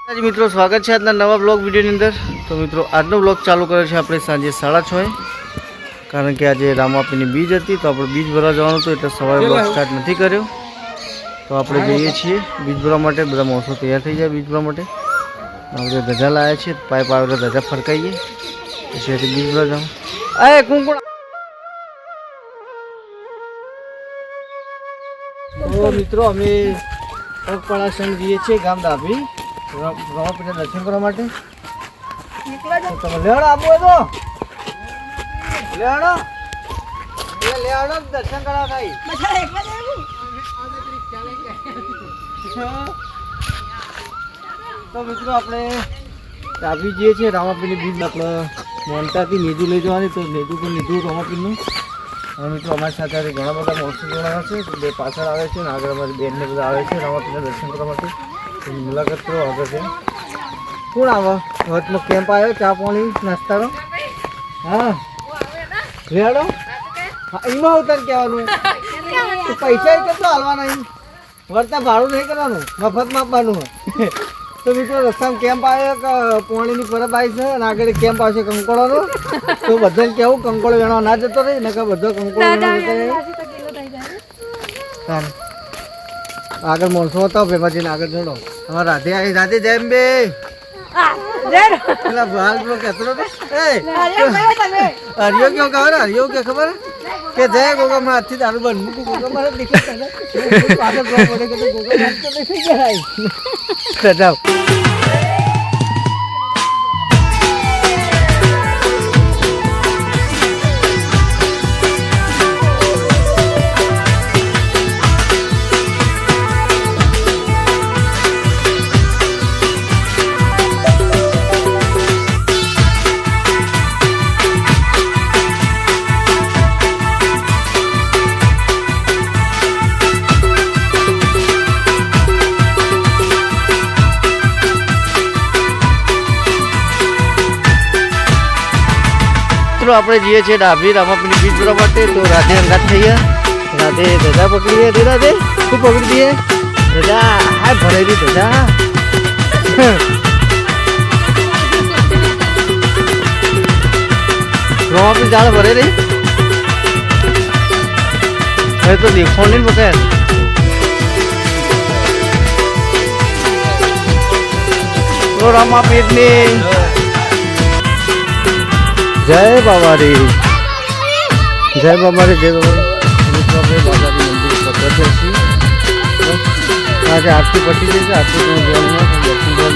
મિત્રો સ્વાગત છે આજના નવા બ્લોગ વિડીયોની અંદર। તો મિત્રો આજનો બ્લોગ ચાલુ કરે છે આપણે સાંજે 6:30 કારણ કે આજે રામાપીની બીજ હતી તો આપણે બીજ ભરવા જવાનું હતું એટલે સવારે બ્લોગ સ્ટાર્ટ નથી કર્યો। તો આપણે જઈએ છીએ બીજ ભરવા માટે। બધા માણસો તૈયાર થઈ જાય બીજ ભરવા માટે। આપણે ધજા લાવ્યા છે, પાઇપ આવે તો ધજા ફરકાઈએ પછી બીજ ભરવા જાઉં। અરે કુંકુણ તો મિત્રો અમે પગપાળા સંઘ જઈએ છીએ ગામ ડાભી રામાપીના દર્શન કરવા માટે। તમે લેવાડો આપો તો લેવાડો દર્શન કરવા થાય। તો મિત્રો આપણે ડાભી જઈએ છીએ રામાપીની બીજ આપણે મોનતાથી નેદુ લઈ જવાની। તો નેદુ પણ લીધું રામાપીનું। અને મિત્રો અમારી સાથે ઘણા બધા માણસો જોડાયા છે, બે પાછળ આવે છે અને આગળ અમારી બેનને બધા આવે છે રામાપીના દર્શન કરવા માટે। મુલાકાત કરો આગળ છે। કોણ આવે વચમાં કેમ્પ આવ્યો ચા પાણી નાસ્તાનો? હા રેડો એમાં ઉતર કહેવાનું પૈસા કેટલો હાલવાના વળતા ભાડું નહીં કરવાનું, મફતમાં આપવાનું। તો મિત્રો રસ્તામાં કેમ્પ આવ્યો કે પાણીની પરબ આવી છે અને આગળ કેમ્પ આવશે કંકોળોનો। તો બધાને કેવું કંકોળો વેણવા ના જતો રહી ને કે બધો કંકોળો વેણવા જતો રહે। આગળ માણસો હતા ભેમાજીને આગળ જોડો। અમારા રાધે આવી રાધે જય અંબે પેલા ભાલ પેલો કહેતો હરિયો કેવું કહે હરિયો કે ખબર કે જય ગોગા માં હાથથી દારૂ બંધ મૂકું ગોગા મારે પાછળ પડે કે ગોગા થઈ જાય જાઓ। આપણે જઈએ છીએ ડાભી રામાપીની બીજ ભરવા માટે। તો રાધે અંગાત થઈએ, રાધે ધજા પકડીએ, રાધે શું પકડી દઈએ ધજા હા ભરેલી ધજા। રામાપી જાળ ભરેલી હવે તો દેખો નહીં પકડ। તો રામાપીની જય બાબારી જય બાબારી જય બાબારી। બાબારી મંદિર પકડે છે આજે આરતી પટી જશે। આરતી દર્શન કરવા